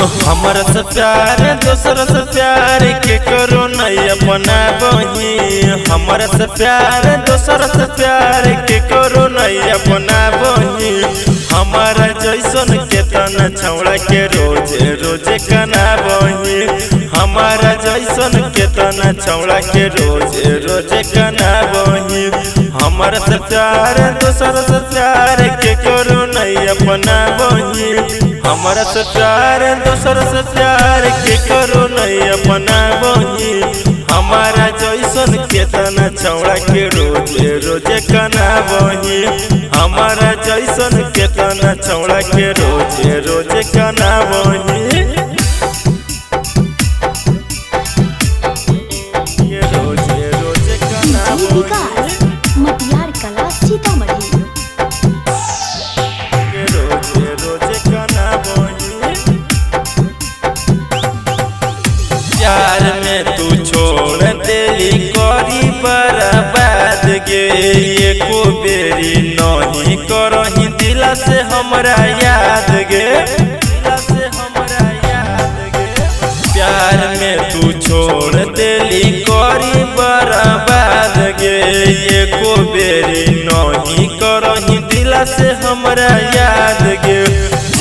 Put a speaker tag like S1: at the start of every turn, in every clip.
S1: हमारा से प्यार दोसर से प्यार के करो नहीं अपना बही। हमारा से प्यार दोसर से प्यार के करो नहीं अपना बही। हमारा जैसन केतना छौड़ा के रोज रोज कना बही। हमारा जैसन केतना छौड़ा के रोज रोज कना बही। हमारा से प्यार दोसर से प्यार के करो नहीं अपना बही। हमारा से प्यार दोसर से प्यार के करो नहीं अपना बही। हमारा जैसन केतना छौड़ा के रोज रोज कना बही। हमारा जैसन केतना छौड़ा के रोज रोज कना बही। रोज रोज कना बही।
S2: मटियार कला सीतामढ़ी।
S1: रोज रोज कना बही। प्यार में तू छोड़ देली करी बर्बाद गे। एको बेरी नहीं करही दिला से हमरा याद गे। दिला से हमरा याद गे। प्यार में तू छोड़ देली करी बर्बाद गे। एको बेरी नहीं करही दिला से हमरा याद गे।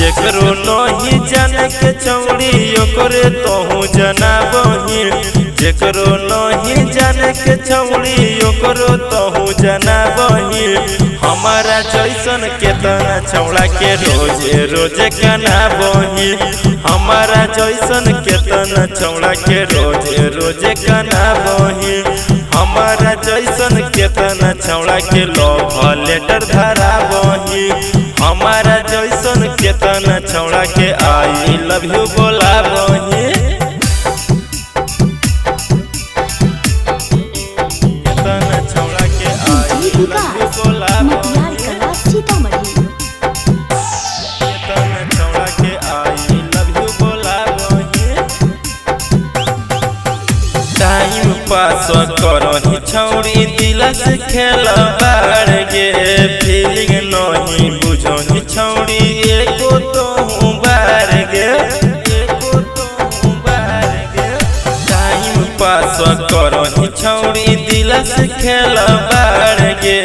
S1: जेकरो नहीं जाने के छौड़ी ओकरे तोहू जना बही। जेकरो नहीं जाने के छौड़ी ओकरो तोहू जना बही। हमारा जैसन केतना छौड़ा के रोज रोज कना बही। हमारा जैसन केतना छौड़ा के रोज रोज कना बही। हमारा जैसन केतना छौड़ा के लव लेटर धरा बही। हमारा जैसन केतना छौड़ा के आई लव यू बोला बही। केतना छौड़ा के आई लव यू बोला
S2: मटियार कला सीतामढ़ी।
S1: केतना छौड़ा के आई लव यू बोला बही। टाइम पास करही छौड़ी दिल से खेल बाड़ गे। फीलिंग नहीं बुझही छौड़ी एको तोहू बार गे। एको तोहू बार गे। टाइम पास करही छौड़ी दिल से खेल बाड़ गे।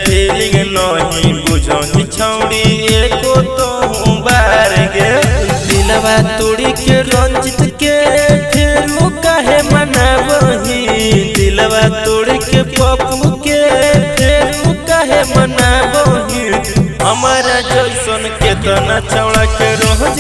S1: फीलिंग नहीं बुझही छौड़ी एको तोहू बार गे। दिलवा तोड़ी के रंजित के फेरू काहे मनाबही। दिलवा तोड़ के पप्पू के फेरू काहे मनाबही। हमारा जैसन केतना छौड़ा के रोज